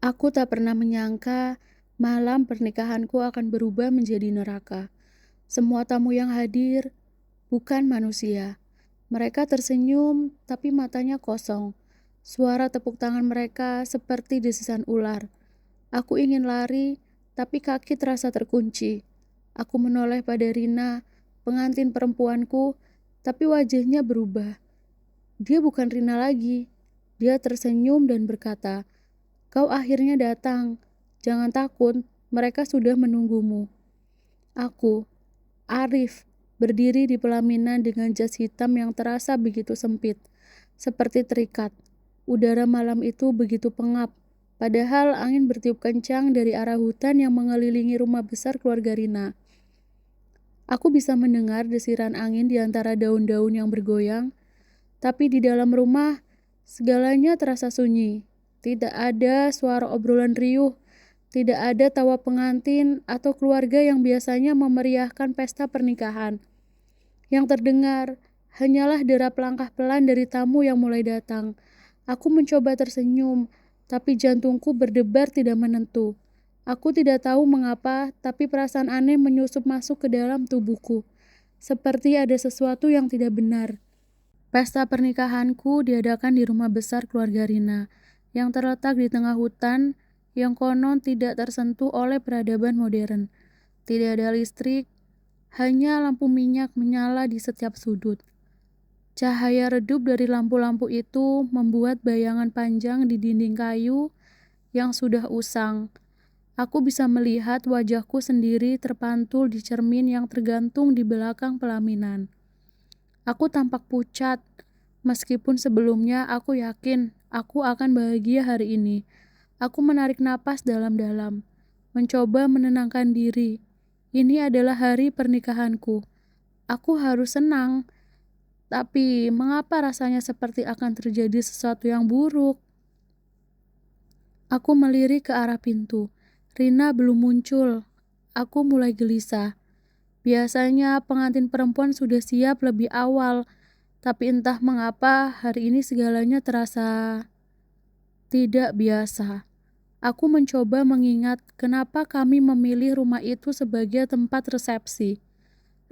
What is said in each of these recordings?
Aku tak pernah menyangka malam pernikahanku akan berubah menjadi neraka. Semua tamu yang hadir bukan manusia. Mereka tersenyum, tapi matanya kosong. Suara tepuk tangan mereka seperti desisan ular. Aku ingin lari, tapi kaki terasa terkunci. Aku menoleh pada Rina, pengantin perempuanku, tapi wajahnya berubah. Dia bukan Rina lagi. Dia tersenyum dan berkata, "Kau akhirnya datang. Jangan takut, mereka sudah menunggumu." Aku, Arif, berdiri di pelaminan dengan jas hitam yang terasa begitu sempit, seperti terikat. Udara malam itu begitu pengap, padahal angin bertiup kencang dari arah hutan yang mengelilingi rumah besar keluarga Rina. Aku bisa mendengar desiran angin di antara daun-daun yang bergoyang, tapi di dalam rumah segalanya terasa sunyi. Tidak ada suara obrolan riuh, tidak ada tawa pengantin atau keluarga yang biasanya memeriahkan pesta pernikahan. Yang terdengar hanyalah derap langkah pelan dari tamu yang mulai datang. Aku mencoba tersenyum, tapi jantungku berdebar tidak menentu. Aku tidak tahu mengapa, tapi perasaan aneh menyusup masuk ke dalam tubuhku. Seperti ada sesuatu yang tidak benar. Pesta pernikahanku diadakan di rumah besar keluarga Rina, yang terletak di tengah hutan yang konon tidak tersentuh oleh peradaban modern. Tidak ada listrik, hanya lampu minyak menyala di setiap sudut. Cahaya redup dari lampu-lampu itu membuat bayangan panjang di dinding kayu yang sudah usang. Aku bisa melihat wajahku sendiri terpantul di cermin yang tergantung di belakang pelaminan. Aku tampak pucat, meskipun sebelumnya aku yakin aku akan bahagia hari ini. Aku menarik napas dalam-dalam, mencoba menenangkan diri. Ini adalah hari pernikahanku. Aku harus senang, tapi mengapa rasanya seperti akan terjadi sesuatu yang buruk? Aku melirik ke arah pintu. Rina belum muncul. Aku mulai gelisah. Biasanya pengantin perempuan sudah siap lebih awal, tapi entah mengapa hari ini segalanya terasa tidak biasa. Aku mencoba mengingat kenapa kami memilih rumah itu sebagai tempat resepsi.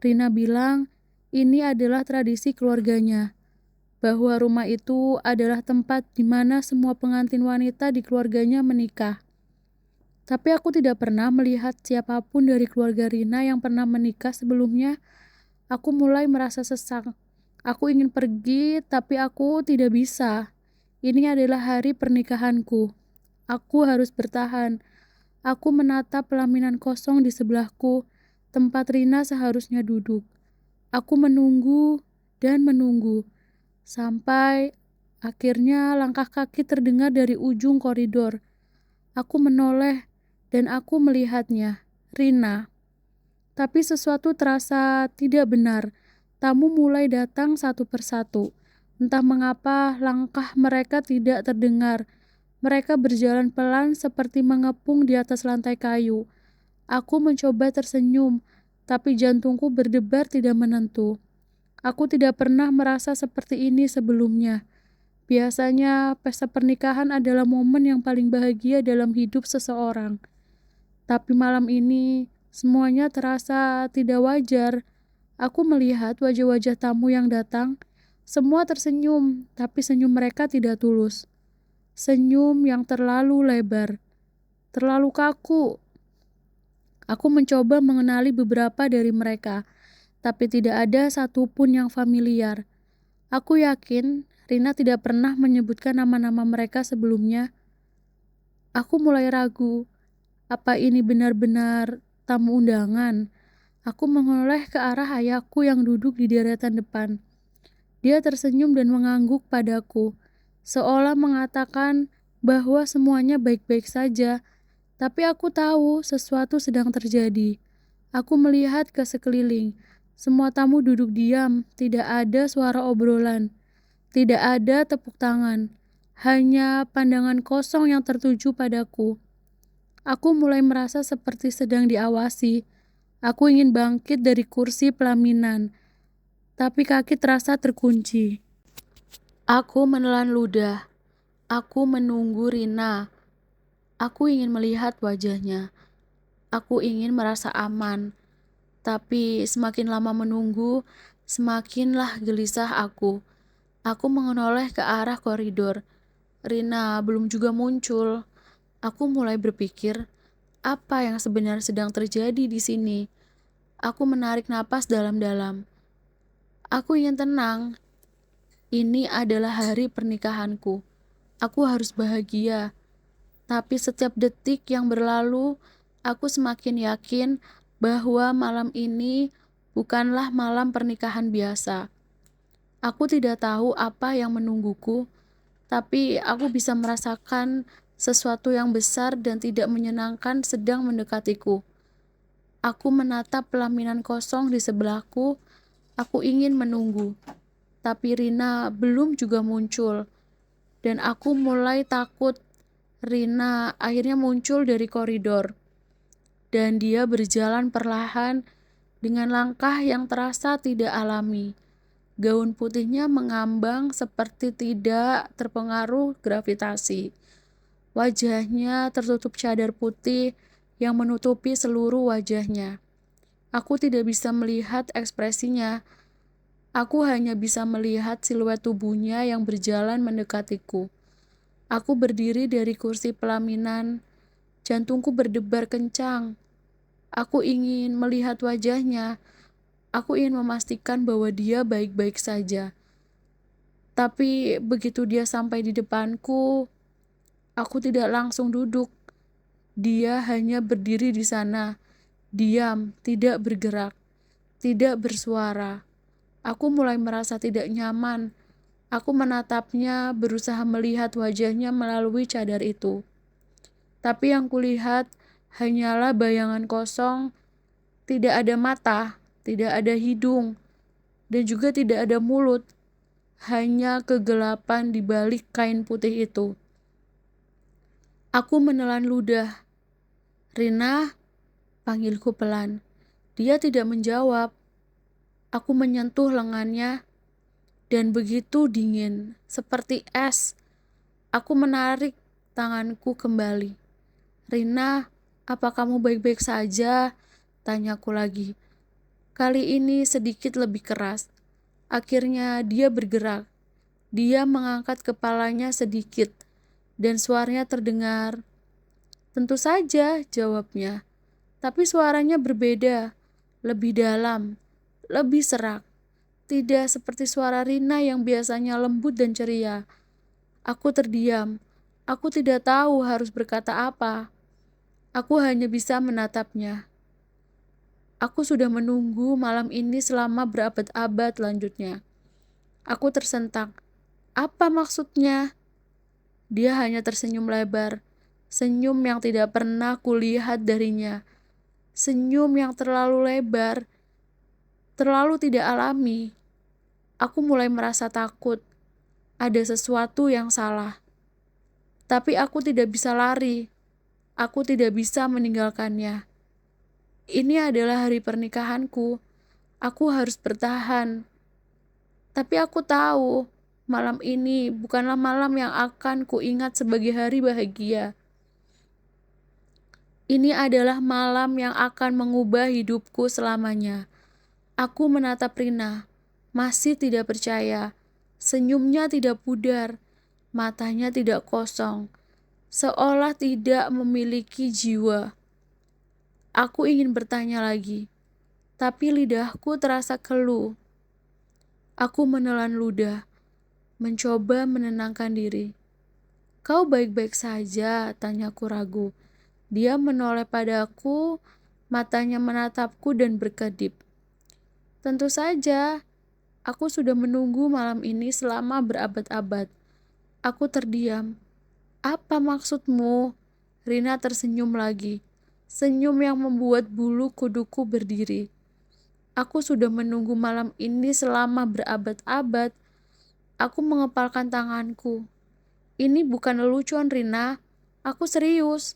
Rina bilang ini adalah tradisi keluarganya, bahwa rumah itu adalah tempat di mana semua pengantin wanita di keluarganya menikah. Tapi aku tidak pernah melihat siapapun dari keluarga Rina yang pernah menikah sebelumnya. Aku mulai merasa sesak. Aku ingin pergi, tapi aku tidak bisa. Ini adalah hari pernikahanku. Aku harus bertahan. Aku menatap pelaminan kosong di sebelahku, tempat Rina seharusnya duduk. Aku menunggu dan menunggu, sampai akhirnya langkah kaki terdengar dari ujung koridor. Aku menoleh, dan aku melihatnya, Rina. Tapi sesuatu terasa tidak benar. Tamu mulai datang satu persatu. Entah mengapa langkah mereka tidak terdengar. Mereka berjalan pelan seperti mengepung di atas lantai kayu. Aku mencoba tersenyum, tapi jantungku berdebar tidak menentu. Aku tidak pernah merasa seperti ini sebelumnya. Biasanya, pesta pernikahan adalah momen yang paling bahagia dalam hidup seseorang. Tapi malam ini, semuanya terasa tidak wajar. Aku melihat wajah-wajah tamu yang datang. Semua tersenyum, tapi senyum mereka tidak tulus. Senyum yang terlalu lebar, terlalu kaku. Aku mencoba mengenali beberapa dari mereka, tapi tidak ada satupun yang familiar. Aku yakin Rina tidak pernah menyebutkan nama-nama mereka sebelumnya. Aku mulai ragu, apa ini benar-benar tamu undangan? Aku menoleh ke arah ayahku yang duduk di deretan depan. Dia tersenyum dan mengangguk padaku, seolah mengatakan bahwa semuanya baik-baik saja. Tapi aku tahu sesuatu sedang terjadi. Aku melihat ke sekeliling. Semua tamu duduk diam, tidak ada suara obrolan, tidak ada tepuk tangan, hanya pandangan kosong yang tertuju padaku. Aku mulai merasa seperti sedang diawasi. Aku ingin bangkit dari kursi pelaminan, tapi kaki terasa terkunci. Aku menelan ludah. Aku menunggu Rina. Aku ingin melihat wajahnya. Aku ingin merasa aman. Tapi semakin lama menunggu, semakinlah gelisah aku. Aku menoleh ke arah koridor. Rina belum juga muncul. Aku mulai berpikir, apa yang sebenarnya sedang terjadi di sini? Aku menarik napas dalam-dalam. Aku ingin tenang. Ini adalah hari pernikahanku. Aku harus bahagia. Tapi setiap detik yang berlalu, aku semakin yakin bahwa malam ini bukanlah malam pernikahan biasa. Aku tidak tahu apa yang menungguku, tapi aku bisa merasakan sesuatu yang besar dan tidak menyenangkan sedang mendekatiku. Aku menatap pelaminan kosong di sebelahku. Aku ingin menunggu, tapi Rina belum juga muncul, dan aku mulai takut. Rina akhirnya muncul dari koridor, dan dia berjalan perlahan dengan langkah yang terasa tidak alami. Gaun putihnya mengambang seperti tidak terpengaruh gravitasi. Wajahnya tertutup cadar putih yang menutupi seluruh wajahnya. Aku tidak bisa melihat ekspresinya. Aku hanya bisa melihat siluet tubuhnya yang berjalan mendekatiku. Aku berdiri dari kursi pelaminan. Jantungku berdebar kencang. Aku ingin melihat wajahnya. Aku ingin memastikan bahwa dia baik-baik saja. Tapi begitu dia sampai di depanku, aku tidak langsung duduk. Dia hanya berdiri di sana, diam, tidak bergerak, tidak bersuara. Aku mulai merasa tidak nyaman. Aku menatapnya, berusaha melihat wajahnya melalui cadar itu. Tapi yang kulihat hanyalah bayangan kosong, tidak ada mata, tidak ada hidung, dan juga tidak ada mulut. Hanya kegelapan di balik kain putih itu. Aku menelan ludah. Rina, panggilku pelan. Dia tidak menjawab. Aku menyentuh lengannya, dan begitu dingin, seperti es. Aku menarik tanganku kembali. Rina, apa kamu baik-baik saja? Tanyaku lagi. Kali ini sedikit lebih keras. Akhirnya dia bergerak. Dia mengangkat kepalanya sedikit, dan suaranya terdengar. Tentu saja, jawabnya. Tapi suaranya berbeda, lebih dalam, lebih serak. Tidak seperti suara Rina yang biasanya lembut dan ceria. Aku terdiam. Aku tidak tahu harus berkata apa. Aku hanya bisa menatapnya. Aku sudah menunggu malam ini selama berabad-abad, lanjutnya. Aku tersentak. Apa maksudnya? Dia hanya tersenyum lebar. Senyum yang tidak pernah kulihat darinya. Senyum yang terlalu lebar, terlalu tidak alami. Aku mulai merasa takut. Ada sesuatu yang salah. Tapi aku tidak bisa lari. Aku tidak bisa meninggalkannya. Ini adalah hari pernikahanku. Aku harus bertahan. Tapi aku tahu, malam ini bukanlah malam yang akan kuingat sebagai hari bahagia. Ini adalah malam yang akan mengubah hidupku selamanya. Aku menatap Rina, masih tidak percaya. Senyumnya tidak pudar, matanya tidak kosong, seolah tidak memiliki jiwa. Aku ingin bertanya lagi, tapi lidahku terasa keluh. Aku menelan ludah, mencoba menenangkan diri. Kau baik-baik saja, tanyaku ragu. Dia menoleh padaku, matanya menatapku dan berkedip. Tentu saja, aku sudah menunggu malam ini selama berabad-abad. Aku terdiam. Apa maksudmu? Rina tersenyum lagi. Senyum yang membuat bulu kuduku berdiri. Aku sudah menunggu malam ini selama berabad-abad. Aku mengepalkan tanganku. Ini bukan lelucon, Rina. Aku serius.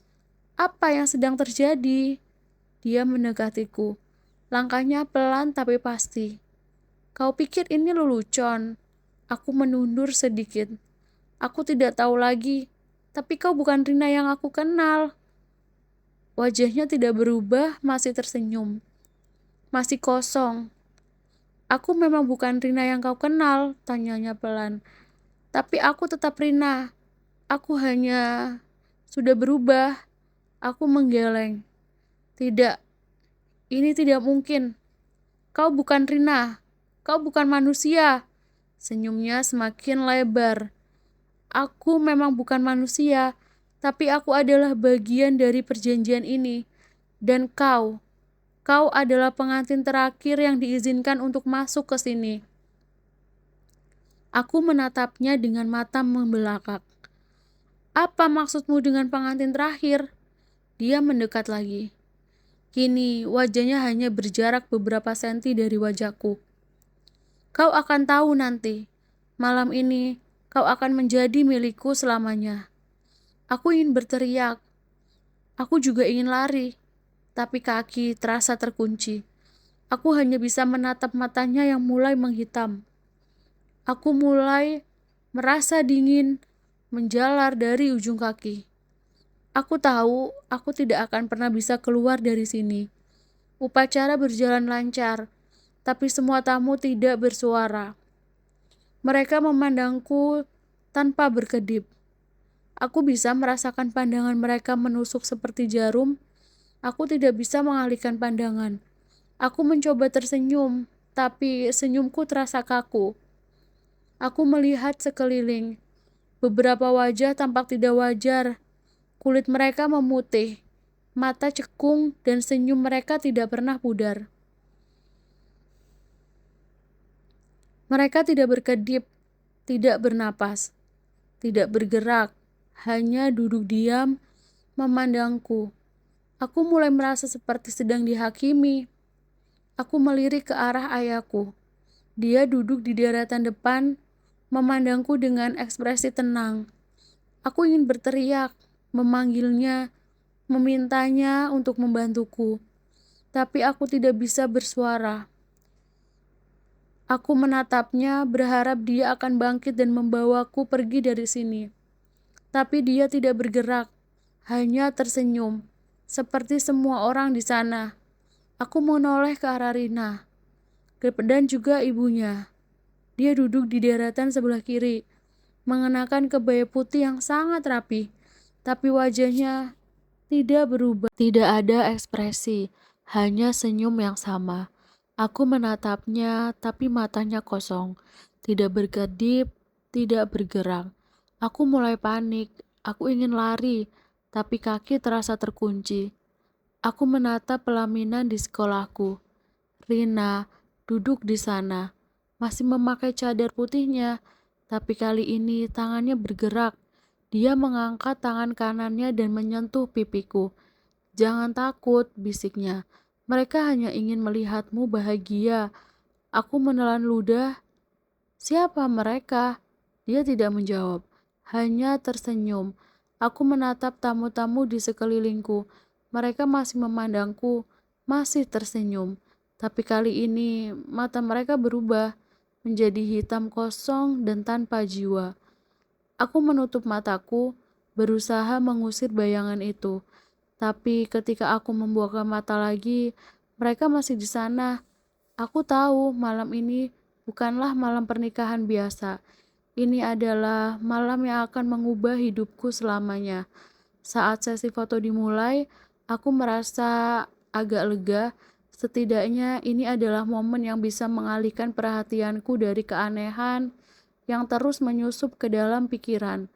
Apa yang sedang terjadi? Dia mendekatiku. Langkahnya pelan tapi pasti. Kau pikir ini lelucon? Aku menundur sedikit. Aku tidak tahu lagi. Tapi kau bukan Rina yang aku kenal. Wajahnya tidak berubah, masih tersenyum. Masih kosong. Aku memang bukan Rina yang kau kenal, tanyanya pelan. Tapi aku tetap Rina. Aku hanya sudah berubah. Aku menggeleng. Tidak, ini tidak mungkin. Kau bukan Rina. Kau bukan manusia. Senyumnya semakin lebar. Aku memang bukan manusia, tapi aku adalah bagian dari perjanjian ini. Dan kau adalah pengantin terakhir yang diizinkan untuk masuk ke sini. Aku menatapnya dengan mata membelakang. Apa maksudmu dengan pengantin terakhir? Dia mendekat lagi. Kini wajahnya hanya berjarak beberapa senti dari wajahku. Kau akan tahu nanti. Malam ini kau akan menjadi milikku selamanya. Aku ingin berteriak. Aku juga ingin lari. Tapi kaki terasa terkunci. Aku hanya bisa menatap matanya yang mulai menghitam. Aku mulai merasa dingin menjalar dari ujung kaki. Aku tahu aku tidak akan pernah bisa keluar dari sini. Upacara berjalan lancar, tapi semua tamu tidak bersuara. Mereka memandangku tanpa berkedip. Aku bisa merasakan pandangan mereka menusuk seperti jarum. Aku tidak bisa mengalihkan pandangan. Aku mencoba tersenyum, tapi senyumku terasa kaku. Aku melihat sekeliling. Beberapa wajah tampak tidak wajar. Kulit mereka memutih, mata cekung, dan senyum mereka tidak pernah pudar. Mereka tidak berkedip, tidak bernapas, tidak bergerak, hanya duduk diam, memandangku. Aku mulai merasa seperti sedang dihakimi. Aku melirik ke arah ayahku. Dia duduk di deretan depan, memandangku dengan ekspresi tenang. Aku ingin berteriak, memanggilnya, memintanya untuk membantuku. Tapi aku tidak bisa bersuara. Aku menatapnya, berharap dia akan bangkit dan membawaku pergi dari sini. Tapi dia tidak bergerak, hanya tersenyum, seperti semua orang di sana. Aku menoleh ke arah Rina, dan juga ibunya. Dia duduk di deretan sebelah kiri, mengenakan kebaya putih yang sangat rapi, tapi wajahnya tidak berubah. Tidak ada ekspresi, hanya senyum yang sama. Aku menatapnya, tapi matanya kosong, tidak berkedip, tidak bergerak. Aku mulai panik, aku ingin lari, tapi kaki terasa terkunci. Aku menatap pelaminan di sekolahku. Rina duduk di sana, masih memakai cadar putihnya, tapi kali ini tangannya bergerak. Dia mengangkat tangan kanannya dan menyentuh pipiku. Jangan takut, bisiknya. Mereka hanya ingin melihatmu bahagia. Aku menelan ludah. Siapa mereka? Dia tidak menjawab, hanya tersenyum. Aku menatap tamu-tamu di sekelilingku. Mereka masih memandangku, masih tersenyum. Tapi kali ini mata mereka berubah menjadi hitam kosong dan tanpa jiwa. Aku menutup mataku, berusaha mengusir bayangan itu. Tapi ketika aku membuka mata lagi, mereka masih di sana. Aku tahu malam ini bukanlah malam pernikahan biasa. Ini adalah malam yang akan mengubah hidupku selamanya. Saat sesi foto dimulai, aku merasa agak lega. Setidaknya ini adalah momen yang bisa mengalihkan perhatianku dari keanehan yang terus menyusup ke dalam pikiran.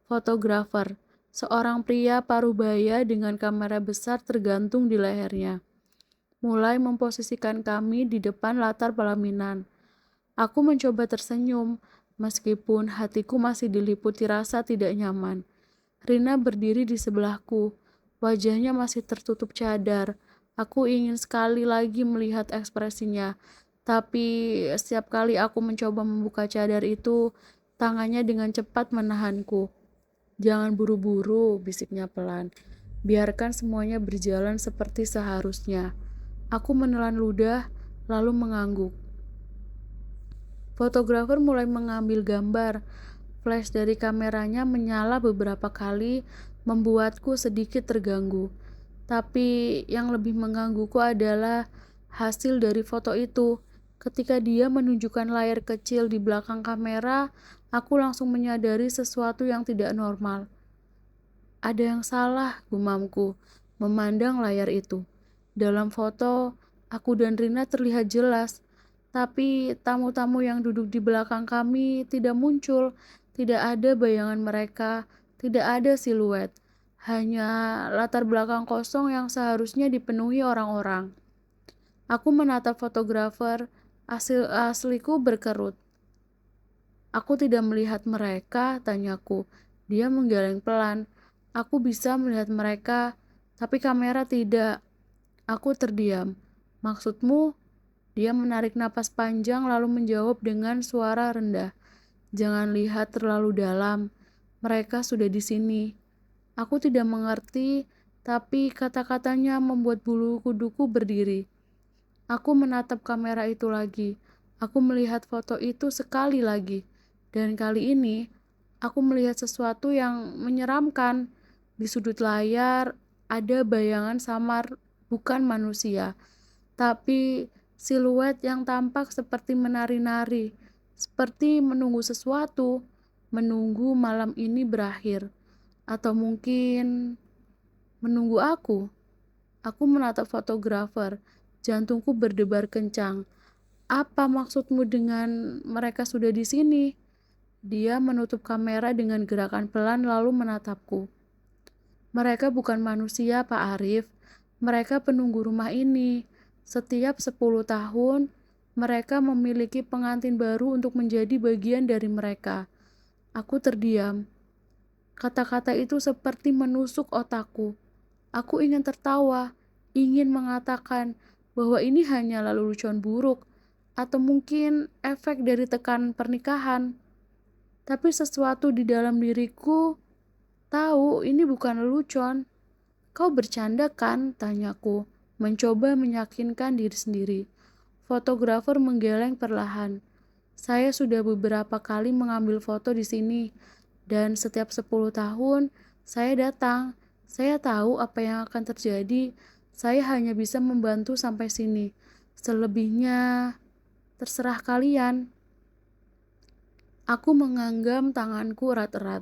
Fotografer, seorang pria parubaya dengan kamera besar tergantung di lehernya, mulai memposisikan kami di depan latar pelaminan. Aku mencoba tersenyum, meskipun hatiku masih diliputi rasa tidak nyaman. Rina berdiri di sebelahku, wajahnya masih tertutup cadar. Aku ingin sekali lagi melihat ekspresinya, tapi setiap kali aku mencoba membuka cadar itu, tangannya dengan cepat menahanku. Jangan buru-buru, bisiknya pelan. Biarkan semuanya berjalan seperti seharusnya. Aku menelan ludah, lalu mengangguk. Fotografer mulai mengambil gambar. Flash dari kameranya menyala beberapa kali, membuatku sedikit terganggu. Tapi yang lebih menggangguku adalah hasil dari foto itu. Ketika dia menunjukkan layar kecil di belakang kamera, aku langsung menyadari sesuatu yang tidak normal. Ada yang salah, gumamku, memandang layar itu. Dalam foto, aku dan Rina terlihat jelas, tapi tamu-tamu yang duduk di belakang kami tidak muncul, tidak ada bayangan mereka, tidak ada siluet, hanya latar belakang kosong yang seharusnya dipenuhi orang-orang. Aku menatap fotografer, asliku berkerut. Aku tidak melihat mereka, tanyaku. Dia menggeleng pelan. Aku bisa melihat mereka, tapi kamera tidak. Aku terdiam. Maksudmu? Dia menarik napas panjang lalu menjawab dengan suara rendah. Jangan lihat terlalu dalam. Mereka sudah di sini. Aku tidak mengerti, tapi kata-katanya membuat bulu kuduku berdiri. Aku menatap kamera itu lagi. Aku melihat foto itu sekali lagi. Dan kali ini, aku melihat sesuatu yang menyeramkan. Di sudut layar, ada bayangan samar, bukan manusia, tapi siluet yang tampak seperti menari-nari, seperti menunggu sesuatu, menunggu malam ini berakhir. Atau mungkin menunggu aku. Aku menatap fotografer. Jantungku berdebar kencang. Apa maksudmu dengan mereka sudah di sini? Dia menutup kamera dengan gerakan pelan lalu menatapku. Mereka bukan manusia, Pak Arif. Mereka penunggu rumah ini. Setiap 10 tahun, mereka memiliki pengantin baru untuk menjadi bagian dari mereka. Aku terdiam. Kata-kata itu seperti menusuk otakku. Aku ingin tertawa, ingin mengatakan bahwa ini hanyalah lelucon buruk, atau mungkin efek dari tekanan pernikahan. Tapi sesuatu di dalam diriku tahu ini bukan lelucon. Kau bercanda kan? Tanyaku, mencoba meyakinkan diri sendiri. Fotografer menggeleng perlahan. Saya sudah beberapa kali mengambil foto di sini, dan setiap 10 tahun saya datang. Saya tahu apa yang akan terjadi. Saya hanya bisa membantu sampai sini. Selebihnya, terserah kalian. Aku menggenggam tanganku erat-erat.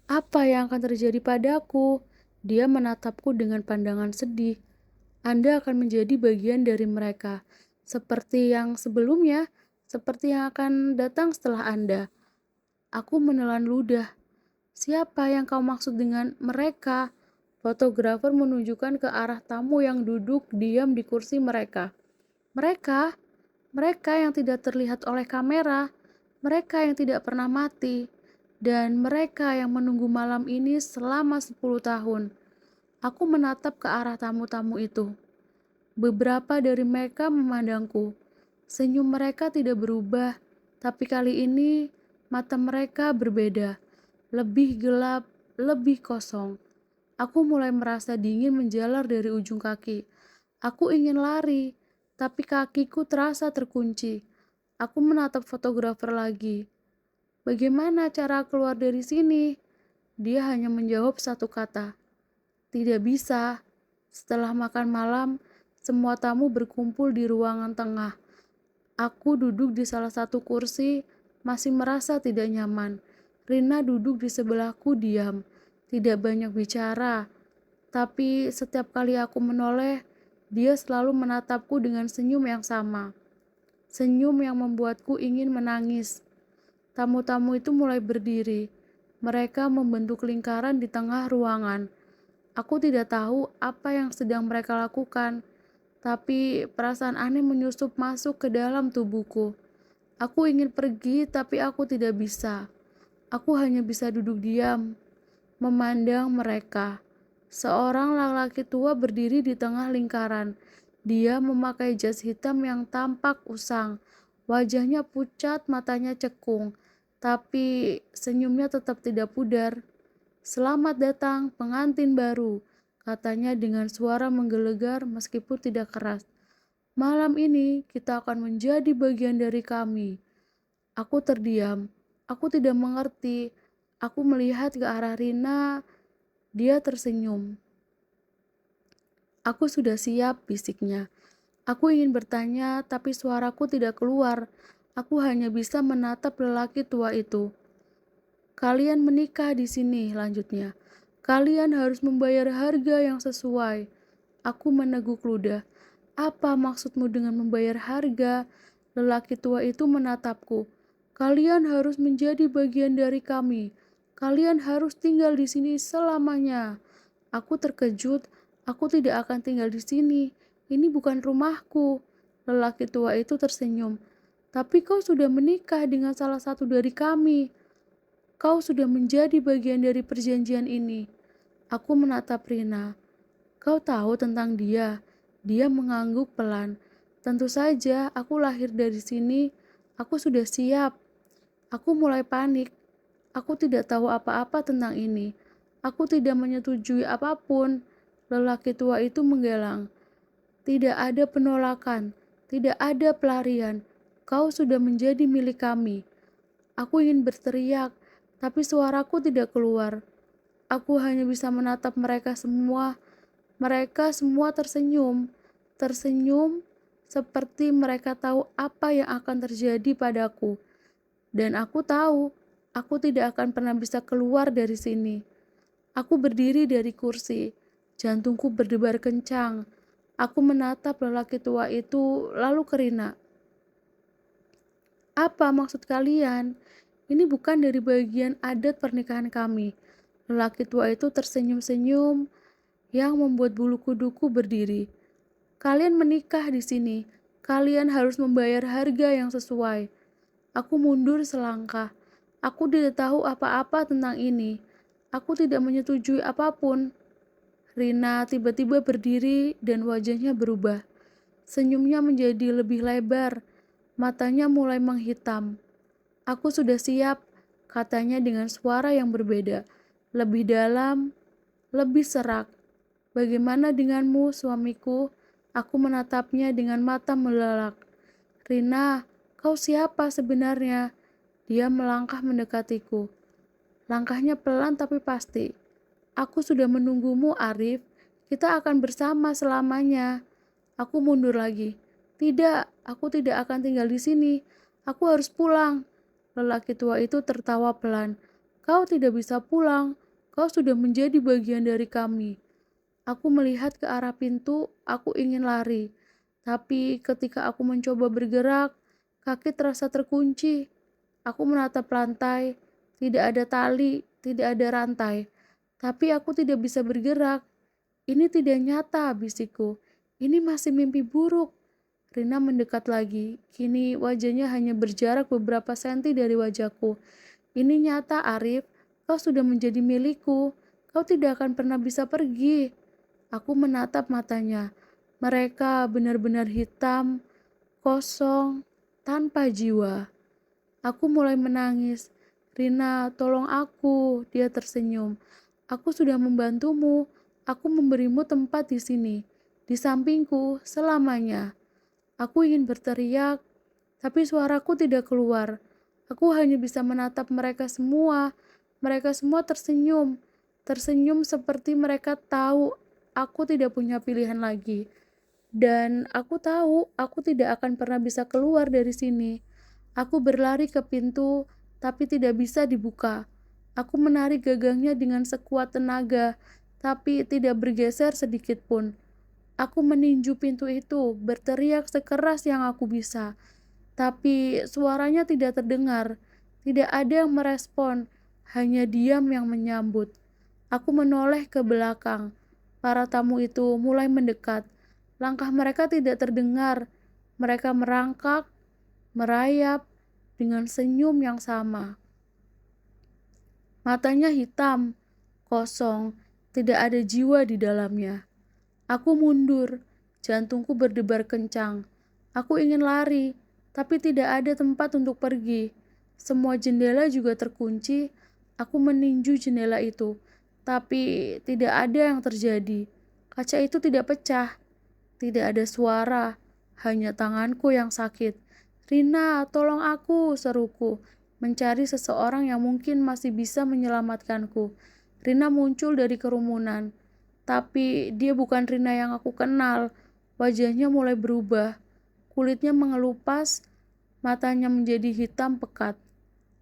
Apa yang akan terjadi padaku? Dia menatapku dengan pandangan sedih. Anda akan menjadi bagian dari mereka, seperti yang sebelumnya, seperti yang akan datang setelah Anda. Aku menelan ludah. Siapa yang kau maksud dengan mereka? Fotografer menunjukkan ke arah tamu yang duduk diam di kursi mereka. Mereka, mereka yang tidak terlihat oleh kamera, mereka yang tidak pernah mati, dan mereka yang menunggu malam ini selama 10 tahun. Aku menatap ke arah tamu-tamu itu. Beberapa dari mereka memandangku. Senyum mereka tidak berubah, tapi kali ini mata mereka berbeda. Lebih gelap, lebih kosong. Aku mulai merasa dingin menjalar dari ujung kaki. Aku ingin lari, tapi kakiku terasa terkunci. Aku menatap fotografer lagi. Bagaimana cara keluar dari sini? Dia hanya menjawab satu kata. Tidak bisa. Setelah makan malam, semua tamu berkumpul di ruangan tengah. Aku duduk di salah satu kursi, masih merasa tidak nyaman. Rina duduk di sebelahku diam, tidak banyak bicara. Tapi setiap kali aku menoleh, dia selalu menatapku dengan senyum yang sama. Senyum yang membuatku ingin menangis. Tamu-tamu itu mulai berdiri. Mereka membentuk lingkaran di tengah ruangan. Aku tidak tahu apa yang sedang mereka lakukan, tapi perasaan aneh menyusup masuk ke dalam tubuhku. Aku ingin pergi, tapi aku tidak bisa. Aku hanya bisa duduk diam, memandang mereka. Seorang laki-laki tua berdiri di tengah lingkaran. Dia memakai jas hitam yang tampak usang. Wajahnya pucat, matanya cekung, tapi senyumnya tetap tidak pudar. Selamat datang, pengantin baru, katanya dengan suara menggelegar meskipun tidak keras. Malam ini kita akan menjadi bagian dari kami. Aku terdiam. Aku tidak mengerti. Aku melihat ke arah Rina, dia tersenyum. Aku sudah siap, bisiknya. Aku ingin bertanya, tapi suaraku tidak keluar. Aku hanya bisa menatap lelaki tua itu. Kalian menikah di sini, lanjutnya. Kalian harus membayar harga yang sesuai. Aku meneguk ludah. Apa maksudmu dengan membayar harga? Lelaki tua itu menatapku. Kalian harus menjadi bagian dari kami. Kalian harus tinggal di sini selamanya. Aku terkejut. Aku tidak akan tinggal di sini. Ini bukan rumahku. Lelaki tua itu tersenyum. Tapi kau sudah menikah dengan salah satu dari kami. Kau sudah menjadi bagian dari perjanjian ini. Aku menatap Rina. Kau tahu tentang dia? Dia mengangguk pelan. Tentu saja, aku lahir dari sini. Aku sudah siap. Aku mulai panik. Aku tidak tahu apa-apa tentang ini. Aku tidak menyetujui apapun. Lelaki tua itu menggelang. Tidak ada penolakan. Tidak ada pelarian. Kau sudah menjadi milik kami. Aku ingin berteriak, tapi suaraku tidak keluar. Aku hanya bisa menatap mereka semua. Mereka semua tersenyum. Tersenyum seperti mereka tahu apa yang akan terjadi padaku. Dan aku tahu, aku tidak akan pernah bisa keluar dari sini. Aku berdiri dari kursi. Jantungku berdebar kencang. Aku menatap lelaki tua itu, lalu ke Rina. Apa maksud kalian? Ini bukan dari bagian adat pernikahan kami. Lelaki tua itu tersenyum-senyum yang membuat bulu kuduku berdiri. Kalian menikah di sini. Kalian harus membayar harga yang sesuai. Aku mundur selangkah. Aku tidak tahu apa-apa tentang ini. Aku tidak menyetujui apapun. Rina tiba-tiba berdiri dan wajahnya berubah. Senyumnya menjadi lebih lebar. Matanya mulai menghitam. Aku sudah siap, katanya dengan suara yang berbeda. Lebih dalam, lebih serak. Bagaimana denganmu, suamiku? Aku menatapnya dengan mata melalak. Rina, kau siapa sebenarnya? Dia melangkah mendekatiku. Langkahnya pelan tapi pasti. Aku sudah menunggumu, Arif. Kita akan bersama selamanya. Aku mundur lagi. Tidak, aku tidak akan tinggal di sini. Aku harus pulang. Lelaki tua itu tertawa pelan. Kau tidak bisa pulang. Kau sudah menjadi bagian dari kami. Aku melihat ke arah pintu, aku ingin lari. Tapi ketika aku mencoba bergerak, kaki terasa terkunci. Aku menatap lantai, tidak ada tali, tidak ada rantai. Tapi aku tidak bisa bergerak. Ini tidak nyata, bisikku. Ini masih mimpi buruk. Rina mendekat lagi. Kini wajahnya hanya berjarak beberapa senti dari wajahku. Ini nyata, Arif. Kau sudah menjadi milikku. Kau tidak akan pernah bisa pergi. Aku menatap matanya. Mereka benar-benar hitam, kosong, tanpa jiwa. Aku mulai menangis. Rina, tolong aku. Dia tersenyum. Aku sudah membantumu. Aku memberimu tempat di sini, di sampingku selamanya. Aku ingin berteriak, tapi suaraku tidak keluar. Aku hanya bisa menatap mereka semua. Mereka semua tersenyum. Tersenyum seperti mereka tahu aku tidak punya pilihan lagi. Dan aku tahu aku tidak akan pernah bisa keluar dari sini. Aku berlari ke pintu, tapi tidak bisa dibuka. Aku menarik gagangnya dengan sekuat tenaga, tapi tidak bergeser sedikit pun. Aku meninju pintu itu, berteriak sekeras yang aku bisa. Tapi suaranya tidak terdengar. Tidak ada yang merespon, hanya diam yang menyambut. Aku menoleh ke belakang. Para tamu itu mulai mendekat. Langkah mereka tidak terdengar. Mereka merangkak, merayap, dengan senyum yang sama. Matanya hitam, kosong, tidak ada jiwa di dalamnya. Aku mundur, jantungku berdebar kencang. Aku ingin lari, tapi tidak ada tempat untuk pergi. Semua jendela juga terkunci. Aku meninju jendela itu, tapi tidak ada yang terjadi. Kaca itu tidak pecah, tidak ada suara, hanya tanganku yang sakit. Rina, tolong aku, seruku. mencari seseorang yang mungkin masih bisa menyelamatkanku. Rina muncul dari kerumunan, tapi dia bukan Rina yang aku kenal. Wajahnya mulai berubah, kulitnya mengelupas, matanya menjadi hitam pekat.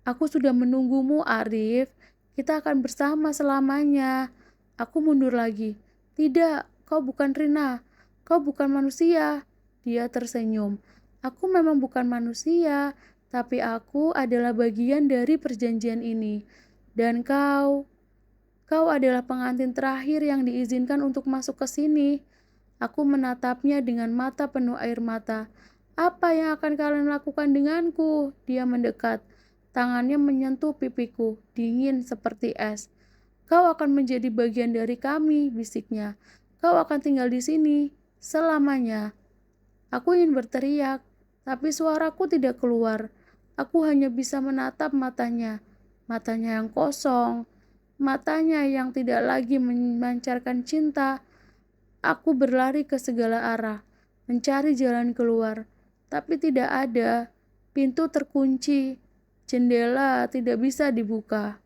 Aku sudah menunggumu, Arif. Kita akan bersama selamanya. Aku mundur lagi. Tidak, kau bukan Rina. Kau bukan manusia. Dia tersenyum. Aku memang bukan manusia, tapi aku adalah bagian dari perjanjian ini. Dan kau adalah pengantin terakhir yang diizinkan untuk masuk ke sini. Aku menatapnya dengan mata penuh air mata. Apa yang akan kalian lakukan denganku? Dia mendekat. Tangannya menyentuh pipiku, dingin seperti es. Kau akan menjadi bagian dari kami, bisiknya. Kau akan tinggal di sini, selamanya. Aku ingin berteriak, tapi suaraku tidak keluar. Aku hanya bisa menatap matanya. Matanya yang kosong, matanya yang tidak lagi memancarkan cinta. Aku berlari ke segala arah, mencari jalan keluar, tapi tidak ada. Pintu terkunci, jendela tidak bisa dibuka.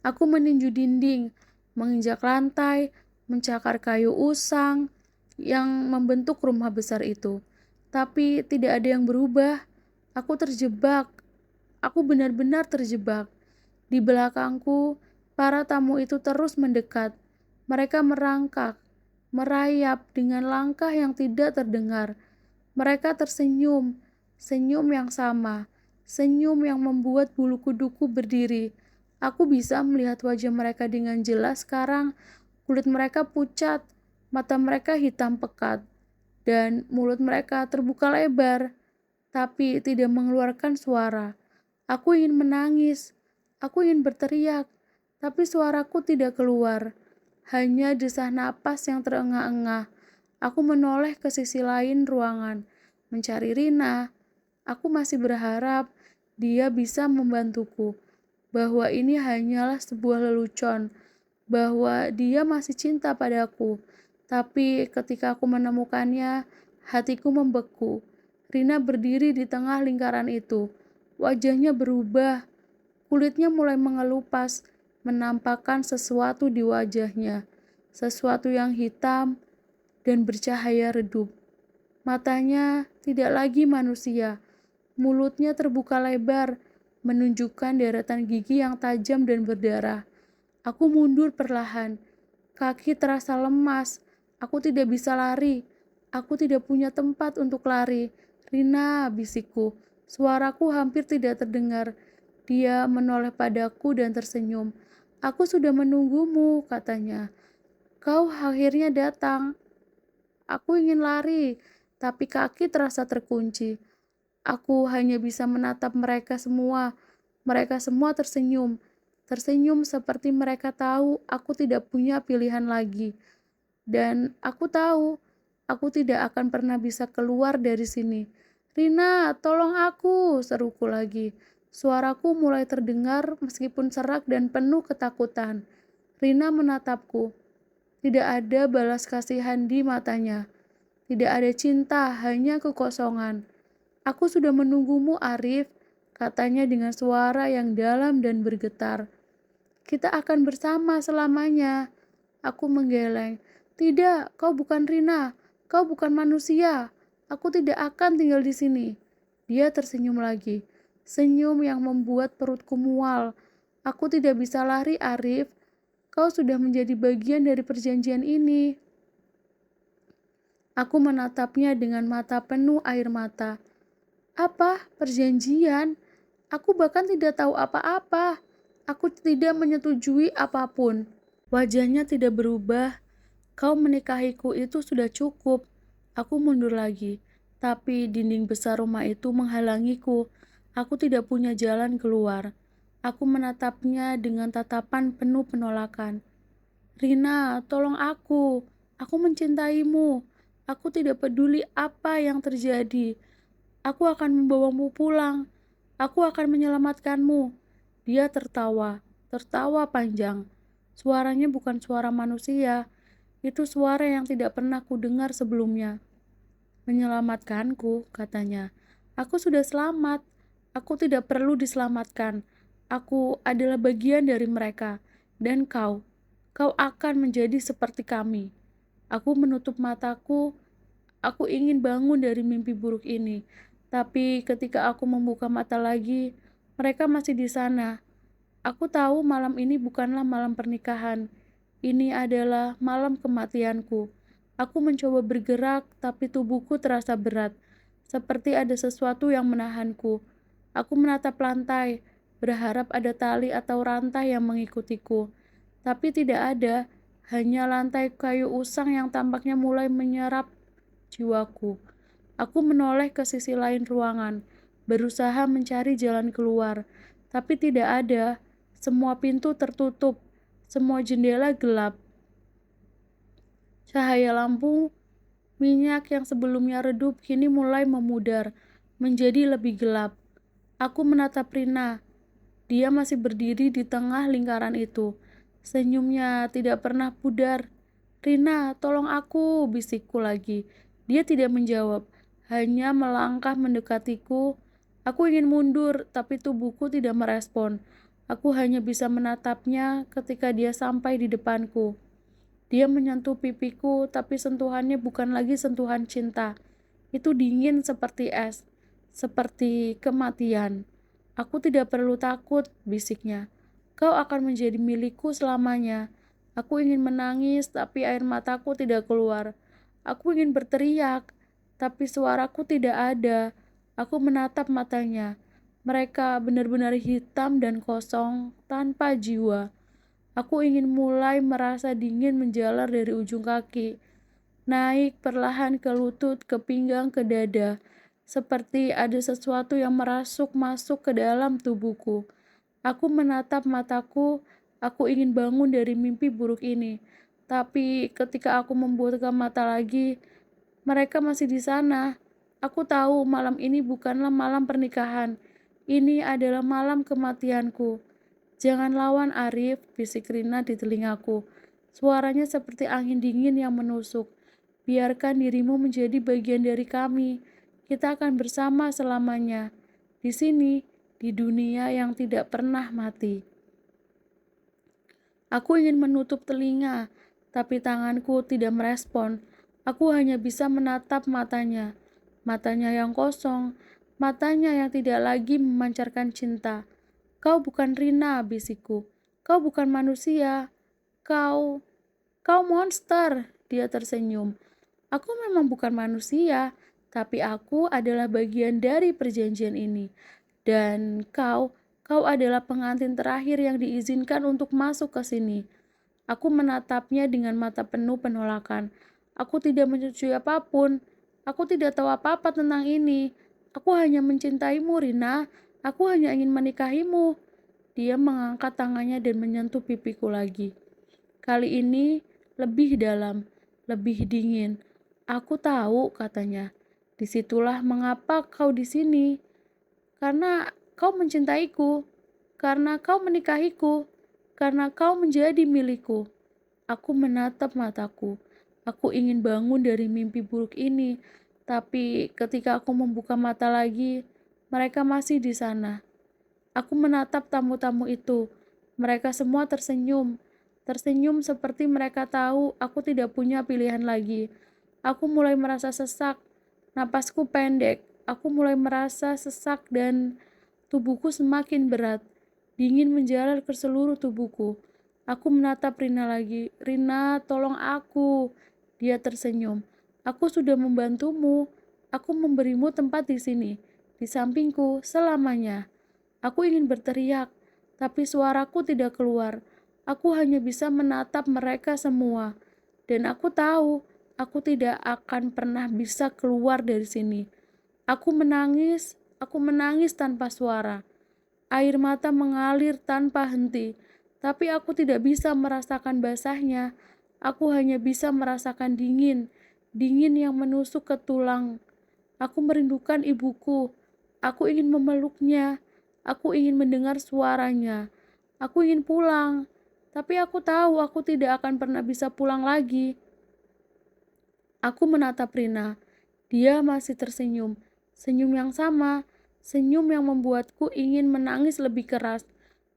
Aku meninju dinding, menginjak lantai, mencakar kayu usang yang membentuk rumah besar itu. Tapi tidak ada yang berubah. Aku terjebak. Aku benar-benar terjebak. Di belakangku, para tamu itu terus mendekat. Mereka merangkak, merayap dengan langkah yang tidak terdengar. Mereka tersenyum, senyum yang sama, senyum yang membuat bulu kuduku berdiri. Aku bisa melihat wajah mereka dengan jelas sekarang. Kulit mereka pucat, mata mereka hitam pekat, dan mulut mereka terbuka lebar, tapi tidak mengeluarkan suara. Aku ingin menangis, aku ingin berteriak, tapi suaraku tidak keluar. Hanya desah napas yang terengah-engah. Aku menoleh ke sisi lain ruangan, mencari Rina. Aku masih berharap dia bisa membantuku, bahwa ini hanyalah sebuah lelucon, bahwa dia masih cinta padaku. Tapi ketika aku menemukannya, hatiku membeku. Rina berdiri di tengah lingkaran itu. Wajahnya berubah, kulitnya mulai mengelupas, menampakkan sesuatu di wajahnya, sesuatu yang hitam dan bercahaya redup. Matanya tidak lagi manusia, mulutnya terbuka lebar, menunjukkan deretan gigi yang tajam dan berdarah. Aku mundur perlahan, kaki terasa lemas, aku tidak bisa lari, aku tidak punya tempat untuk lari. Rina, bisikku, suaraku hampir tidak terdengar. Dia menoleh padaku dan tersenyum. Aku sudah menunggumu, katanya. Kau akhirnya datang. Aku ingin lari, tapi kaki terasa terkunci. Aku hanya bisa menatap mereka semua. Mereka semua tersenyum. Tersenyum seperti mereka tahu aku tidak punya pilihan lagi. Dan aku tahu, aku tidak akan pernah bisa keluar dari sini. Rina, tolong aku, seruku lagi. Suaraku mulai terdengar meskipun serak dan penuh ketakutan. Rina menatapku. Tidak ada balas kasihan di matanya. Tidak ada cinta, hanya kekosongan. Aku sudah menunggumu, Arif, katanya dengan suara yang dalam dan bergetar. Kita akan bersama selamanya. Aku menggeleng. Tidak, kau bukan Rina. Kau bukan manusia. Aku tidak akan tinggal di sini. Dia tersenyum lagi. Senyum yang membuat perutku mual. Aku tidak bisa lari, Arif. Kau sudah menjadi bagian dari perjanjian ini. Aku menatapnya dengan mata penuh air mata. Apa? Perjanjian? Aku bahkan tidak tahu apa-apa. Aku tidak menyetujui apapun. Wajahnya tidak berubah. Kau menikahiku itu sudah cukup. Aku mundur lagi, tapi dinding besar rumah itu menghalangiku. Aku tidak punya jalan keluar. Aku menatapnya dengan tatapan penuh penolakan. Rina, tolong aku. Aku mencintaimu. Aku tidak peduli apa yang terjadi. Aku akan membawamu pulang. Aku akan menyelamatkanmu. Dia tertawa, tertawa panjang. Suaranya bukan suara manusia. Itu suara yang tidak pernah kudengar sebelumnya. Menyelamatkanku, katanya. Aku sudah selamat. Aku tidak perlu diselamatkan. Aku adalah bagian dari mereka. Dan kau akan menjadi seperti kami. Aku menutup mataku. Aku ingin bangun dari mimpi buruk ini. Tapi ketika aku membuka mata lagi, mereka masih di sana. Aku tahu malam ini bukanlah malam pernikahan. Ini adalah malam kematianku. Aku mencoba bergerak, tapi tubuhku terasa berat, seperti ada sesuatu yang menahanku. Aku menatap lantai, berharap ada tali atau rantai yang mengikutiku. Tapi tidak ada, hanya lantai kayu usang yang tampaknya mulai menyerap jiwaku. Aku menoleh ke sisi lain ruangan, berusaha mencari jalan keluar, tapi tidak ada. Semua pintu tertutup, semua jendela gelap. Cahaya lampu minyak yang sebelumnya redup kini mulai memudar, menjadi lebih gelap. Aku menatap Rina. Dia masih berdiri di tengah lingkaran itu. Senyumnya tidak pernah pudar. "Rina, tolong aku," bisikku lagi. Dia tidak menjawab, hanya melangkah mendekatiku. Aku ingin mundur, tapi tubuhku tidak merespon. Aku hanya bisa menatapnya ketika dia sampai di depanku. Dia menyentuh pipiku, tapi sentuhannya bukan lagi sentuhan cinta. Itu dingin seperti es, seperti kematian. "Aku tidak perlu takut," bisiknya. "Kau akan menjadi milikku selamanya." Aku ingin menangis, tapi air mataku tidak keluar. Aku ingin berteriak, tapi suaraku tidak ada. Aku menatap matanya. Mereka benar-benar hitam dan kosong, tanpa jiwa. Aku ingin mulai merasa dingin menjalar dari ujung kaki, naik perlahan ke lutut, ke pinggang, ke dada, seperti ada sesuatu yang merasuk masuk ke dalam tubuhku. Aku menatap mataku, aku ingin bangun dari mimpi buruk ini. Tapi ketika aku membuka mata lagi, mereka masih di sana. Aku tahu malam ini bukanlah malam pernikahan. Ini adalah malam kematianku. "Jangan lawan, Arif," bisik Rina di telingaku. Suaranya seperti angin dingin yang menusuk. "Biarkan dirimu menjadi bagian dari kami. Kita akan bersama selamanya. Di sini, di dunia yang tidak pernah mati." Aku ingin menutup telinga, tapi tanganku tidak merespon. Aku hanya bisa menatap matanya. Matanya yang kosong, matanya yang tidak lagi memancarkan cinta. "Kau bukan Rina," bisikku. "Kau bukan manusia. Kau, kau monster." Dia tersenyum. "Aku memang bukan manusia, tapi aku adalah bagian dari perjanjian ini. Dan kau adalah pengantin terakhir yang diizinkan untuk masuk ke sini." Aku menatapnya dengan mata penuh penolakan. Aku tidak menyetujui apapun. Aku tidak tahu apa-apa tentang ini. Aku hanya mencintaimu, Rina. Aku hanya ingin menikahimu. Dia mengangkat tangannya dan menyentuh pipiku lagi. Kali ini lebih dalam, lebih dingin. "Aku tahu," katanya. "Disitulah mengapa kau di sini. Karena kau mencintaiku, karena kau menikahiku, karena kau menjadi milikku." Aku menatap mataku. Aku ingin bangun dari mimpi buruk ini, tapi ketika aku membuka mata lagi, mereka masih di sana. Aku menatap tamu-tamu itu. Mereka semua tersenyum. Tersenyum seperti mereka tahu aku tidak punya pilihan lagi. Aku mulai merasa sesak. Napasku pendek. Aku mulai merasa sesak dan tubuhku semakin berat. Dingin menjalar ke seluruh tubuhku. Aku menatap Rina lagi. "Rina, tolong aku." Dia tersenyum. "Aku sudah membantumu. Aku memberimu tempat di sini, di sampingku, selamanya." Aku ingin berteriak, tapi suaraku tidak keluar. Aku hanya bisa menatap mereka semua. Dan aku tahu, aku tidak akan pernah bisa keluar dari sini. Aku menangis tanpa suara. Air mata mengalir tanpa henti, tapi aku tidak bisa merasakan basahnya. Aku hanya bisa merasakan dingin, dingin yang menusuk ke tulang. Aku merindukan ibuku. Aku ingin memeluknya. Aku ingin mendengar suaranya. Aku ingin pulang, tapi aku tahu aku tidak akan pernah bisa pulang lagi. Aku menatap Rina. Dia masih tersenyum, senyum yang sama, senyum yang membuatku ingin menangis lebih keras.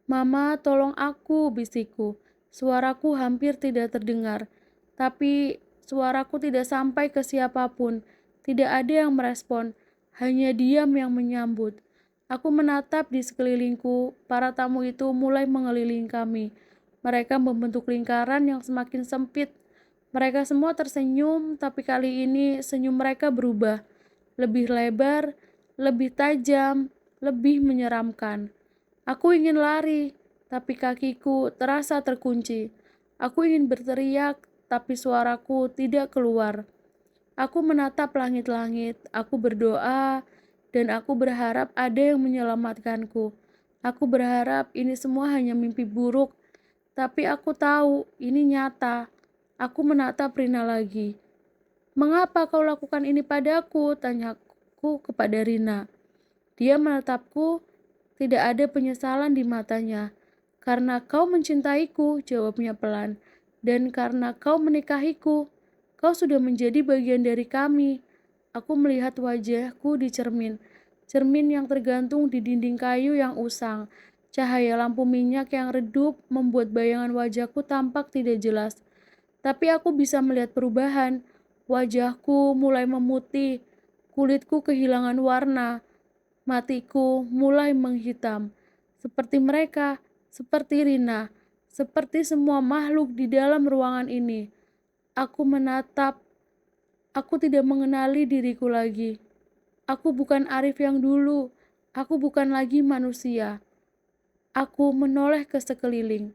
"Mama, tolong aku," bisikku. Suaraku hampir tidak terdengar, tapi suaraku tidak sampai ke siapapun. Tidak ada yang merespon, hanya diam yang menyambut. Aku menatap di sekelilingku, para tamu itu mulai mengelilingi kami. Mereka membentuk lingkaran yang semakin sempit. Mereka semua tersenyum, tapi kali ini senyum mereka berubah. Lebih lebar, lebih tajam, lebih menyeramkan. Aku ingin lari, tapi kakiku terasa terkunci. Aku ingin berteriak, tapi suaraku tidak keluar. Aku menatap langit-langit, aku berdoa, dan aku berharap ada yang menyelamatkanku. Aku berharap ini semua hanya mimpi buruk, tapi aku tahu ini nyata. Aku menatap Rina lagi. "Mengapa kau lakukan ini padaku?" tanyaku kepada Rina. Dia menatapku, tidak ada penyesalan di matanya. "Karena kau mencintaiku," jawabnya pelan. "Dan karena kau menikahiku, kau sudah menjadi bagian dari kami." Aku melihat wajahku di cermin. Cermin yang tergantung di dinding kayu yang usang. Cahaya lampu minyak yang redup membuat bayangan wajahku tampak tidak jelas. Tapi aku bisa melihat perubahan. Wajahku mulai memutih, kulitku kehilangan warna, matiku mulai menghitam. Seperti mereka, seperti Rina, seperti semua makhluk di dalam ruangan ini. Aku menatap, aku tidak mengenali diriku lagi. Aku bukan Arif yang dulu, aku bukan lagi manusia. Aku menoleh ke sekeliling.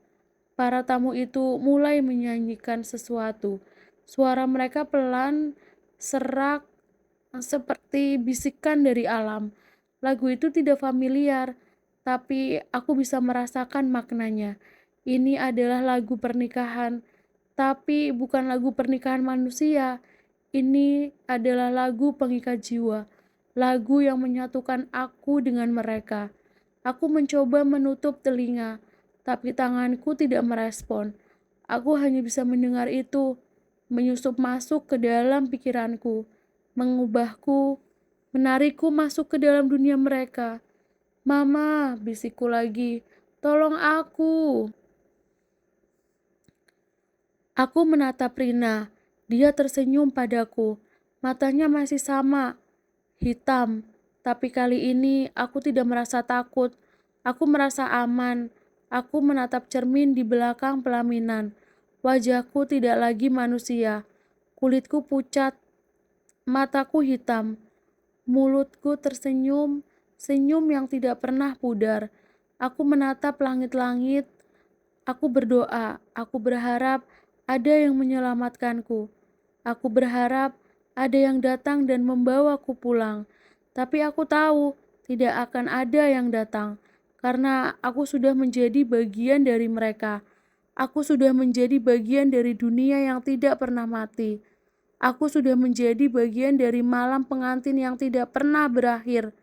Para tamu itu mulai menyanyikan sesuatu. Suara mereka pelan, serak, seperti bisikan dari alam. Lagu itu tidak familiar, tapi aku bisa merasakan maknanya. Ini adalah lagu pernikahan, tapi bukan lagu pernikahan manusia. Ini adalah lagu pengikat jiwa, lagu yang menyatukan aku dengan mereka. Aku mencoba menutup telinga, tapi tanganku tidak merespon. Aku hanya bisa mendengar itu, menyusup masuk ke dalam pikiranku, mengubahku, menarikku masuk ke dalam dunia mereka. "Mama," bisikku lagi, "tolong aku." Aku menatap Rina. Dia tersenyum padaku. Matanya masih sama, hitam. Tapi kali ini aku tidak merasa takut. Aku merasa aman. Aku menatap cermin di belakang pelaminan. Wajahku tidak lagi manusia. Kulitku pucat, mataku hitam. Mulutku tersenyum, senyum yang tidak pernah pudar. Aku menatap langit-langit. Aku berdoa, aku berharap ada yang menyelamatkanku. Aku berharap ada yang datang dan membawaku pulang. Tapi aku tahu tidak akan ada yang datang, karena aku sudah menjadi bagian dari mereka. Aku sudah menjadi bagian dari dunia yang tidak pernah mati. Aku sudah menjadi bagian dari malam pengantin yang tidak pernah berakhir.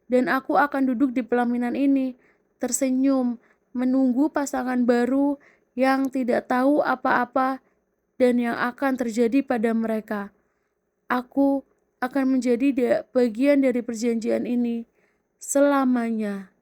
Dan aku akan duduk di pelaminan ini, tersenyum, menunggu pasangan baru yang tidak tahu apa-apa dan yang akan terjadi pada mereka. Aku akan menjadi bagian dari perjanjian ini selamanya.